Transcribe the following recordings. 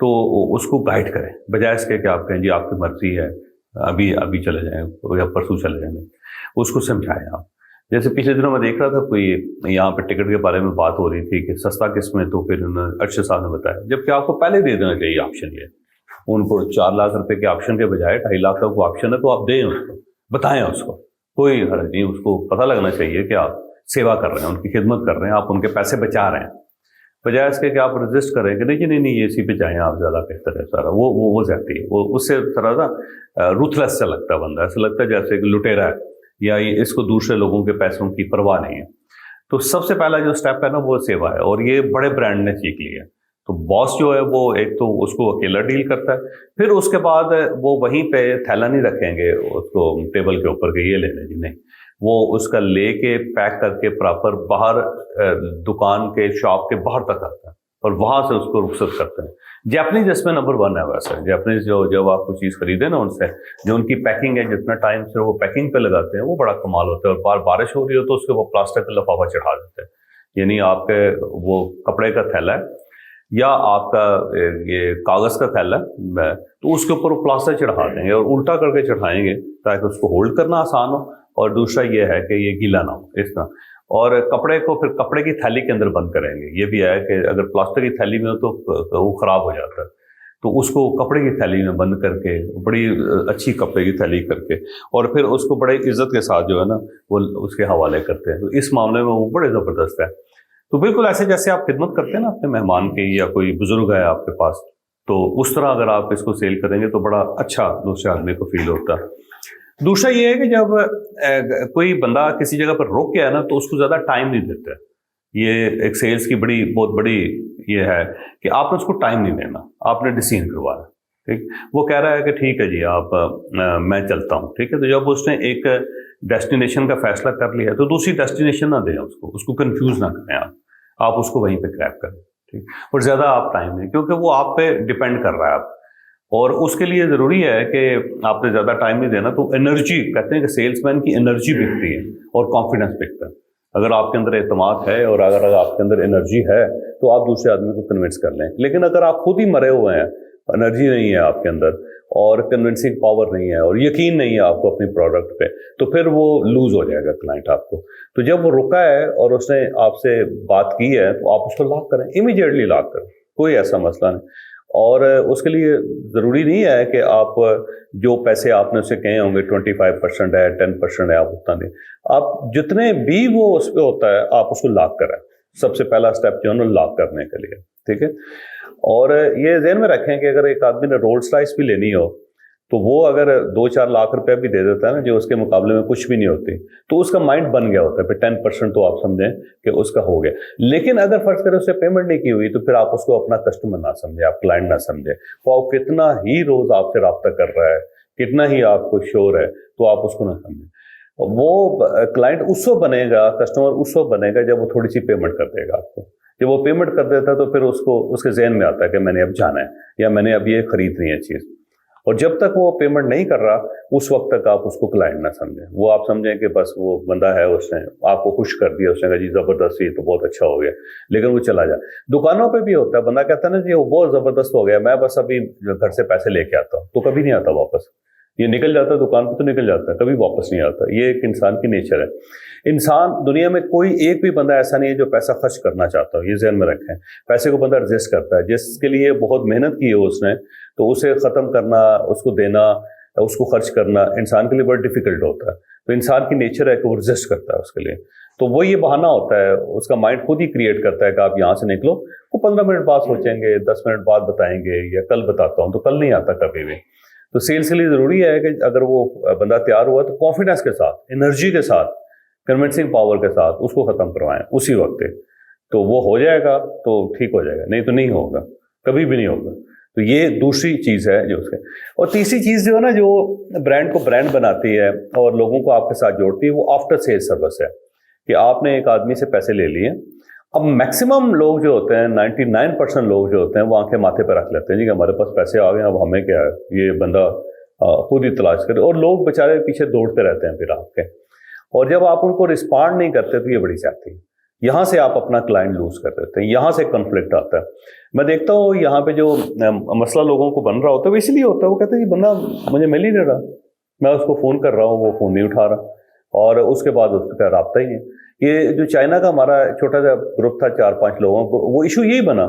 تو اس کو گائڈ کریں بجائے اس کے کہ آپ کہیں جی آپ کی مرضی ہے ابھی چلے جائیں یا پرسوں چلے جائیں. اس کو سمجھائیں آپ. جیسے پچھلے دنوں میں دیکھ رہا تھا کوئی یہاں پہ ٹکٹ کے بارے میں بات ہو رہی تھی کہ سستا کس میں, تو پھر انہوں نے ارشد صاحب نے بتایا جبکہ آپ کو پہلے دے دینا چاہیے آپشن. یہ ان کو 4 لاکھ روپے کے آپشن کے بجائے 2.5 لاکھ کا کوئی آپشن ہے تو آپ دیں اس کو, بتائیں اس کو, کوئی حرج نہیں. اس کو پتہ لگنا چاہیے کہ آپ سیوا کر رہے ہیں, ان کی خدمت کر رہے ہیں, آپ ان کے پیسے بچا رہے ہیں, بجائے اس کے کہ آپ رجسٹ کریں کہ نہیں یہ اسی پہ جائیں آپ زیادہ بہتر ہے سارا. وہ زیادتی ہے, وہ اس سے تھوڑا سا روتھلیس سا لگتا ہے بندہ, ایسا لگتا ہے جیسے کہ لٹیرا ہے یا اس کو دوسرے لوگوں کے پیسوں کی پرواہ نہیں ہے. تو سب سے پہلا جو سٹیپ ہے نا وہ سیوا ہے, اور یہ بڑے برانڈ نے سیکھ لی ہے. تو باس جو ہے وہ ایک تو اس کو اکیلا ڈیل کرتا ہے, پھر اس کے بعد وہ وہیں پہ تھیلا نہیں رکھیں گے اس کو ٹیبل کے اوپر کہ یہ لے لیں جی, نہیں, وہ اس کا لے کے پیک کر کے پراپر باہر دکان کے شاپ کے باہر تک آتا ہے اور وہاں سے اس کو رخصت کرتے ہیں. جیپنیز اس میں نمبر 1 ہے. ویسے جیپنیز جب آپ کو چیز خریدیں نا ان سے, جو ان کی پیکنگ ہے, جتنا ٹائم سے وہ پیکنگ پہ لگاتے ہیں وہ بڑا کمال ہوتا ہے. اور بارش ہو رہی ہو تو اس کے وہ پلاسٹک کا لفافہ چڑھا دیتے ہیں, یعنی آپ کے وہ کپڑے کا تھیلا ہے یا آپ کا یہ کاغذ کا تھیلا ہے, تو اس کے اوپر وہ پلاسٹک چڑھا دیں گے اور الٹا کر کے چڑھائیں گے تاکہ اس کو ہولڈ کرنا آسان ہو, اور دوسرا یہ ہے کہ یہ گیلا نہ ہو اس طرح. اور کپڑے کو پھر کپڑے کی تھیلی کے اندر بند کریں گے. یہ بھی ہے کہ اگر پلاسٹک کی تھیلی میں ہو تو وہ خراب ہو جاتا ہے, تو اس کو کپڑے کی تھیلی میں بند کر کے, بڑی اچھی کپڑے کی تھیلی کر کے, اور پھر اس کو بڑے عزت کے ساتھ جو ہے نا وہ اس کے حوالے کرتے ہیں. تو اس معاملے میں وہ بڑے زبردست ہے. تو بالکل ایسے جیسے آپ خدمت کرتے ہیں نا اپنے مہمان کی, یا کوئی بزرگ ہے آپ کے پاس, تو اس طرح اگر آپ اس کو سیل کریں گے تو بڑا اچھا دوسرے آدمی کو فیل ہوتا ہے. دوسرا یہ ہے کہ جب کوئی بندہ کسی جگہ پر رک گیا ہے نا تو اس کو زیادہ ٹائم نہیں دیتے. یہ ایک سیلز کی بہت بڑی یہ ہے کہ آپ نے اس کو ٹائم نہیں دینا, آپ نے ڈسیزن کروانا. ٹھیک, وہ کہہ رہا ہے کہ ٹھیک ہے جی آپ میں چلتا ہوں, ٹھیک ہے. تو جب اس نے ایک ڈیسٹینیشن کا فیصلہ کر لیا تو دوسری ڈیسٹینیشن نہ دیں اس کو کنفیوز نہ کریں آپ اس کو وہیں پہ گریب کریں. ٹھیک, اور زیادہ آپ ٹائم دیں کیونکہ وہ آپ پہ ڈپینڈ کر رہا ہے آپ, اور اس کے لیے ضروری ہے کہ آپ نے زیادہ ٹائم نہیں دینا. تو انرجی کہتے ہیں کہ سیلس مین کی انرجی بکتی ہے اور کانفیڈنس بکتا ہے. اگر آپ کے اندر اعتماد ہے اور اگر آپ کے اندر انرجی ہے تو آپ دوسرے آدمی کو کنونس کر لیں. لیکن اگر آپ خود ہی مرے ہوئے ہیں, انرجی نہیں ہے آپ کے اندر اور کنونسنگ پاور نہیں ہے اور یقین نہیں ہے آپ کو اپنی پروڈکٹ پہ, تو پھر وہ لوز ہو جائے گا کلائنٹ آپ کو. تو جب وہ رکا ہے اور اس نے آپ سے بات کی ہے تو آپ اس کو لاک کریں, امیڈیٹلی لاک کریں, کوئی ایسا مسئلہ نہیں. اور اس کے لیے ضروری نہیں ہے کہ آپ جو پیسے آپ نے اسے کہے ہوں گے 25% ہے 10% ہے آپ اتنا دیں. آپ جتنے بھی وہ اس پہ ہوتا ہے آپ اس کو لاک کریں. سب سے پہلا سٹیپ جو ہے نا لاک کرنے کے لیے, ٹھیک ہے. اور یہ ذہن میں رکھیں کہ اگر ایک آدمی نے رولز رائس بھی لینی ہو تو وہ اگر 2-4 لاکھ روپے بھی دے دیتا ہے نا, جو اس کے مقابلے میں کچھ بھی نہیں ہوتی, تو اس کا مائنڈ بن گیا ہوتا ہے. پھر 10% تو آپ سمجھیں کہ اس کا ہو گیا. لیکن اگر فرض کریں اس سے پیمنٹ نہیں کی ہوئی تو پھر آپ اس کو اپنا کسٹمر نہ سمجھیں, آپ کلائنٹ نہ سمجھیں. وہ کتنا ہی روز آپ سے رابطہ کر رہا ہے, کتنا ہی آپ کو شور ہے, تو آپ اس کو نہ سمجھیں. وہ کلائنٹ اس وقت بنے گا, کسٹمر اس وقت بنے گا جب وہ تھوڑی سی پیمنٹ کر دے گا آپ کو. جب وہ پیمنٹ کر دیتا ہے تو پھر اس کے ذہن میں آتا ہے کہ میں نے اب جانا ہے یا میں نے اب یہ خریدنی ہے چیز. اور جب تک وہ پیمنٹ نہیں کر رہا اس وقت تک آپ اس کو کلائنٹ نہ سمجھیں. وہ آپ سمجھیں کہ بس وہ بندہ ہے, اس نے آپ کو خوش کر دیا, اس نے کہا جی زبردست, یہ تو بہت اچھا ہو گیا, لیکن وہ چلا جائے. دکانوں پہ بھی ہوتا ہے, بندہ کہتا ہے نا جی وہ بہت زبردست ہو گیا, میں بس ابھی گھر سے پیسے لے کے آتا ہوں, تو کبھی نہیں آتا واپس. یہ نکل جاتا ہے دکان پہ تو نکل جاتا ہے, کبھی واپس نہیں آتا. یہ ایک انسان کی نیچر ہے. انسان دنیا میں کوئی ایک بھی بندہ ایسا نہیں ہے جو پیسہ خرچ کرنا چاہتا ہو, یہ ذہن میں رکھیں. پیسے کو بندہ ایڈجسٹ کرتا ہے, جس کے لیے بہت محنت کی ہے اس نے, تو اسے ختم کرنا, اس کو دینا, اس کو خرچ کرنا انسان کے لیے بڑا ڈیفیکلٹ ہوتا ہے. تو انسان کی نیچر ہے کہ وہ ایڈجسٹ کرتا ہے اس کے لیے. تو وہ یہ بہانہ ہوتا ہے, اس کا مائنڈ خود ہی کریٹ کرتا ہے کہ آپ یہاں سے نکلو, وہ 15 منٹ بعد سوچیں گے, 10 منٹ بعد بتائیں گے, یا کل بتاتا ہوں, تو کل نہیں آتا کبھی بھی. تو سیلس کے لیے ضروری ہے کہ اگر وہ بندہ تیار ہوا تو کانفیڈنس کے ساتھ, انرجی کے ساتھ, کنونسنگ پاور کے ساتھ اس کو ختم کروائیں اسی وقت. تو وہ ہو جائے گا تو ٹھیک ہو جائے گا, نہیں تو نہیں ہوگا, کبھی بھی نہیں ہوگا. تو یہ دوسری چیز ہے جو اس کے. اور تیسری چیز جو ہے نا, جو برانڈ کو برانڈ بناتی ہے اور لوگوں کو آپ کے ساتھ جوڑتی ہے, وہ آفٹر سیل سروس ہے. کہ آپ نے ایک آدمی سے پیسے لے لیے, اب میکسیمم لوگ جو ہوتے ہیں 99% لوگ جو ہوتے ہیں وہ آنکھیں ماتھے پہ رکھ لیتے ہیں جی کہ ہمارے پاس پیسے آ گئے, اب ہمیں کیا ہے, یہ بندہ خود ہی تلاش کرے. اور لوگ بیچارے پیچھے دوڑتے رہتے ہیں پھر آپ کے, اور جب آپ ان کو رسپانڈ نہیں کرتے تو یہ بڑی زیادتی ہے. یہاں سے آپ اپنا کلائنٹ لوز کر دیتے ہیں, یہاں سے کنفلکٹ آتا ہے. میں دیکھتا ہوں یہاں پہ جو مسئلہ لوگوں کو بن رہا ہوتا ہے وہ اس لیے ہوتا ہے, وہ کہتے ہیں یہ بندہ مجھے مل ہی نہیں رہا, میں اس کو فون کر رہا ہوں وہ فون نہیں اٹھا رہا, اور اس کے بعد اس کا رابطہ ہی نہیں. یہ جو چائنا کا ہمارا چھوٹا سا گروپ تھا 4-5 لوگوں کو, وہ ایشو یہی بنا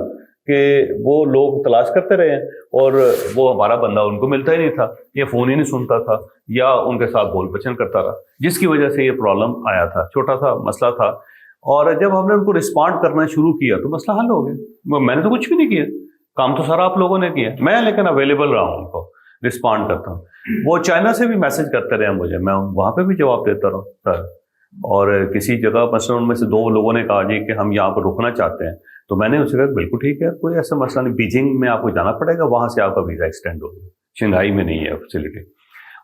کہ وہ لوگ تلاش کرتے رہے ہیں اور وہ ہمارا بندہ ان کو ملتا ہی نہیں تھا, یا فون ہی نہیں سنتا تھا, یا ان کے ساتھ بول بچن کرتا رہا, جس کی وجہ سے یہ پرابلم آیا تھا. چھوٹا سا مسئلہ تھا, اور جب ہم نے ان کو رسپانڈ کرنا شروع کیا تو مسئلہ حل ہو گیا. میں نے تو کچھ بھی نہیں کیا, کام تو سارا آپ لوگوں نے کیا, میں لیکن اویلیبل رہا ہوں, ان کو رسپانڈ کرتا ہوں. وہ چائنا سے بھی میسج کرتے رہے مجھے, میں وہاں پہ بھی جواب دیتا رہا سر. اور کسی جگہ مثلا ان میں سے 2 لوگوں نے کہا جی کہ ہم یہاں پر رکنا چاہتے ہیں, تو میں نے اسے کہا بالکل ٹھیک ہے, کوئی ایسا مسئلہ نہیں, بیجنگ میں آپ کو جانا پڑے گا, وہاں سے آپ کا ویزا ایکسٹینڈ ہوگا, شنگھائی میں نہیں ہے فیسلٹی,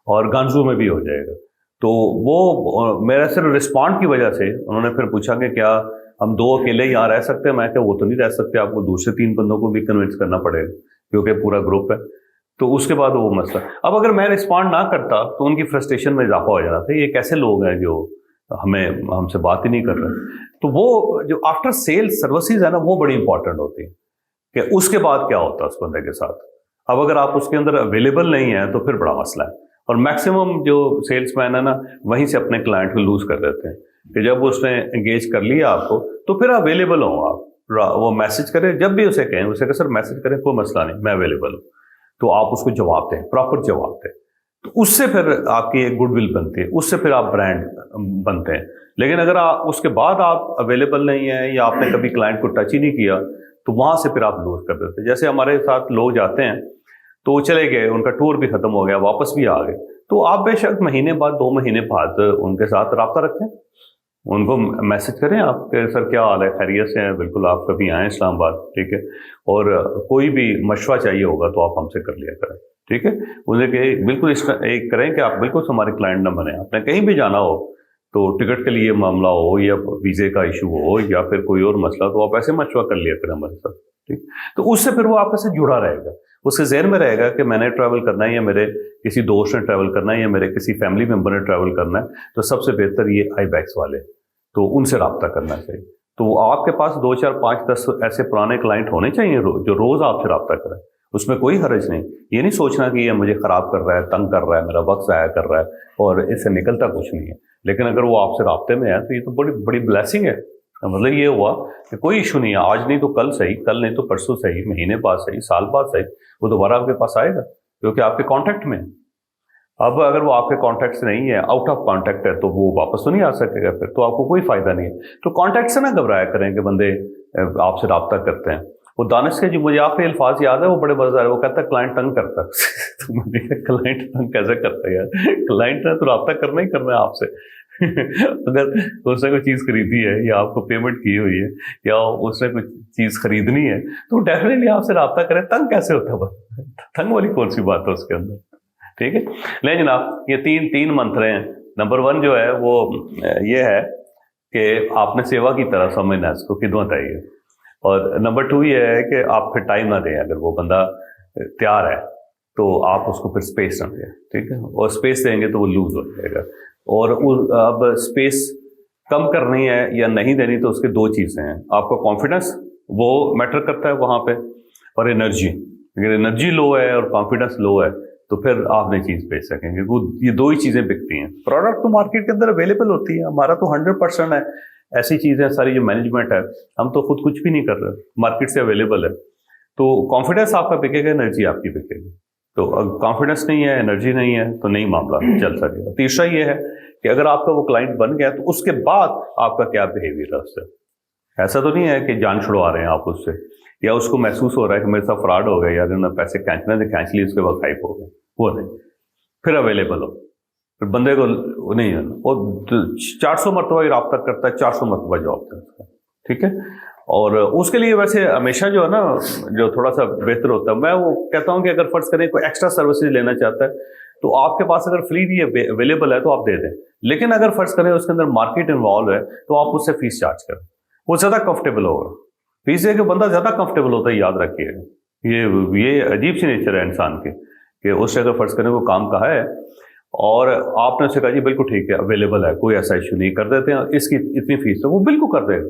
اور گانزو میں بھی ہو جائے گا. تو وہ میرا صرف رسپانڈ کی وجہ سے انہوں نے پھر پوچھا کہ کیا ہم 2 اکیلے یہاں رہ سکتے ہیں, میں کہ وہ تو نہیں رہ سکتے, آپ کو دوسرے 3 بندوں کو بھی کنونس کرنا پڑے گا کیونکہ پورا گروپ ہے. تو اس کے بعد وہ مسئلہ, اب اگر میں رسپانڈ نہ کرتا تو ان کی فرسٹریشن میں اضافہ ہو جانا تھا, یہ کیسے لوگ ہیں جو ہم سے بات ہی نہیں کر رہے. تو وہ جو آفٹر سیل سروسز ہے نا, وہ بڑی امپورٹنٹ ہوتی ہے کہ اس کے بعد کیا ہوتا ہے اس بندے کے ساتھ. اب اگر آپ اس کے اندر اویلیبل نہیں ہیں تو پھر بڑا مسئلہ ہے, اور میکسیمم جو سیلس مین ہے نا وہیں سے اپنے کلائنٹ کو لوز کر دیتے ہیں کہ جب اس نے انگیج کر لیا آپ کو تو پھر اویلیبل ہوں آپ, وہ میسج کرے جب بھی اسے کہیں, اسے کہ سر میسج کریں کوئی مسئلہ نہیں میں اویلیبل ہوں, تو آپ اس کو جواب دیں, پراپر جواب دیں, تو اس سے پھر آپ کی ایک گڈ ول بنتی ہے, اس سے پھر آپ برانڈ بنتے ہیں. لیکن اگر آپ اس کے بعد آپ اویلیبل نہیں ہیں یا آپ نے کبھی کلائنٹ کو ٹچ ہی نہیں کیا تو وہاں سے پھر آپ لوز کر دیتے ہیں. جیسے ہمارے ساتھ لوگ جاتے ہیں تو وہ چلے گئے, ان کا ٹور بھی ختم ہو گیا, واپس بھی آ گئے, تو آپ بے شک مہینے بعد 2 مہینے بعد ان کے ساتھ رابطہ رکھیں, ان کو میسج کریں آپ کہ سر کیا حال ہے, خیریت سے ہیں, بالکل آپ کبھی آئیں اسلام آباد, ٹھیک ہے, اور کوئی بھی مشورہ چاہیے ہوگا تو آپ ہم سے کر لیا کریں, ٹھیک ہے. انہیں کہ بالکل ایک کریں کہ آپ بالکل ہمارے کلائنٹ نہ بنیں, آپ نے کہیں بھی جانا ہو تو ٹکٹ کے لیے معاملہ ہو یا ویزے کا ایشو ہو یا پھر کوئی اور مسئلہ, تو آپ ایسے مشورہ کر لیا کریں ہمارے ساتھ, ٹھیک. تو اس سے پھر وہ آپ سے جڑا رہے گا, اس کے ذہن میں رہے گا کہ میں نے ٹریول کرنا ہے یا میرے کسی دوست نے ٹریول کرنا ہے یا میرے کسی فیملی ممبر نے ٹریول کرنا ہے, تو سب سے بہتر یہ آئی بیکس والے, تو ان سے رابطہ کرنا چاہیے. تو آپ کے پاس 2 4 5 10 ایسے پرانے کلائنٹ ہونے چاہیے جو روز آپ سے رابطہ کریں, اس میں کوئی حرج نہیں. یہ نہیں سوچنا کہ یہ مجھے خراب کر رہا ہے, تنگ کر رہا ہے, میرا وقت ضائع کر رہا ہے اور اس سے نکلتا کچھ نہیں ہے. لیکن اگر وہ آپ سے رابطے میں ہے تو یہ تو بڑی بڑی بلیسنگ ہے. مطلب یہ ہوا کہ کوئی ایشو نہیں ہے, آج نہیں تو کل صحیح, کل نہیں تو پرسوں صحیح, مہینے بعد صحیح, سال بعد صحیح, وہ دوبارہ آپ کے پاس آئے گا کیونکہ آپ کے کانٹیکٹ میں. اب اگر وہ آپ کے کانٹیکٹ سے نہیں ہے, آؤٹ آف کانٹیکٹ ہے, تو وہ واپس تو نہیں آ سکے گا, پھر تو آپ کو کوئی فائدہ نہیں ہے. تو کانٹیکٹ سے نہ گھبرایا کریں کہ بندے آپ سے رابطہ کرتے ہیں. وہ دانش کے جو مجھے آپ کے الفاظ یاد ہے وہ بڑے مزیدار, وہ کہتا ہے کلائنٹ تنگ کرتا ہے. تو میں نے کہا کلائنٹ تنگ کیسے کرتا ہے یار, کلائنٹ نے تو رابطہ کرنا ہی کرنا ہے آپ سے. اگر اس نے کوئی چیز خریدی ہے یا آپ کو پیمنٹ کی ہوئی ہے یا اس نے کوئی چیز خریدنی ہے تو ڈیفینیٹلی آپ سے رابطہ کرے. تنگ کیسے ہوتا ہے, تنگ والی کون سی بات ہے اس کے اندر, ٹھیک ہے. لیں جناب, یہ تین منترے ہیں. نمبر 1 جو ہے وہ یہ ہے کہ آپ نے سیوا کی طرح سمجھنا ہے اس کو, خدمت ہے یہ. اور نمبر 2 یہ ہے کہ آپ پھر ٹائم نہ دیں, اگر وہ بندہ تیار ہے تو آپ اس کو پھر اسپیس نہ دیں, ٹھیک ہے. اور اسپیس دیں گے تو وہ لوز ہو جائے گا. اور اب اسپیس کم کرنی ہے یا نہیں دینی تو اس کے 2 چیزیں ہیں. آپ کا کانفیڈنس وہ میٹر کرتا ہے وہاں پہ, اور انرجی. اگر انرجی لو ہے اور کانفیڈنس لو ہے تو پھر آپ نہیں چیز بیچ سکیں گے. وہ یہ 2 ہی چیزیں بکتی ہیں. پروڈکٹ تو مارکیٹ کے اندر اویلیبل ہوتی ہے, ہمارا تو 100% ہے. ایسی چیزیں ساری جو مینجمنٹ ہے, ہم تو خود کچھ بھی نہیں کر رہے, مارکیٹ سے اویلیبل ہے. تو کانفیڈنس آپ کا بکے گا, انرجی آپ کی بکے گی. تو اگر کانفیڈنس نہیں ہے, انرجی نہیں ہے تو نہیں معاملہ چل سکے گا. تیسرا یہ ہے کہ اگر آپ کا وہ کلائنٹ بن گیا تو اس کے بعد آپ کا کیا بیہیویئر ہے اس سے. ایسا تو نہیں ہے کہ جان چھڑوا رہے ہیں آپ اس سے, یا اس کو محسوس ہو رہا ہے کہ میرے ساتھ فراڈ ہو گیا یا انہوں نے پیسے کھینچنے سے کھینچ لیے اس کے بعد غائب ہو گئے. وہ نہیں, پھر اویلیبل ہو, پھر بندے کو نہیں ہے. اور 400 مرتبہ ہی رابطہ کرتا ہے, 400 مرتبہ جواب دیتا ہے, ٹھیک ہے. اور اس کے لیے ویسے ہمیشہ جو ہے نا جو تھوڑا سا بہتر ہوتا ہے, میں وہ کہتا ہوں کہ اگر فرض کریں کوئی ایکسٹرا سروسز لینا چاہتا ہے تو آپ کے پاس اگر فری بھی اویلیبل ہے تو آپ دے دیں. لیکن اگر فرض کریں اس کے اندر مارکیٹ انوالو ہے تو آپ اس سے فیس چارج کریں, وہ زیادہ کمفرٹیبل ہوگا. فیس ہے کہ بندہ زیادہ کمفرٹیبل ہوتا ہے, یاد رکھیے. یہ عجیب سی نیچر ہے انسان کی کہ اس سے اگر فرض کریں وہ کام کہا ہے اور آپ نے اسے کہا جی بالکل ٹھیک ہے اویلیبل ہے, کوئی ایسا ایشو نہیں, کر دیتے ہیں, اس کی اتنی فیس ہے, وہ بالکل کر دے گا.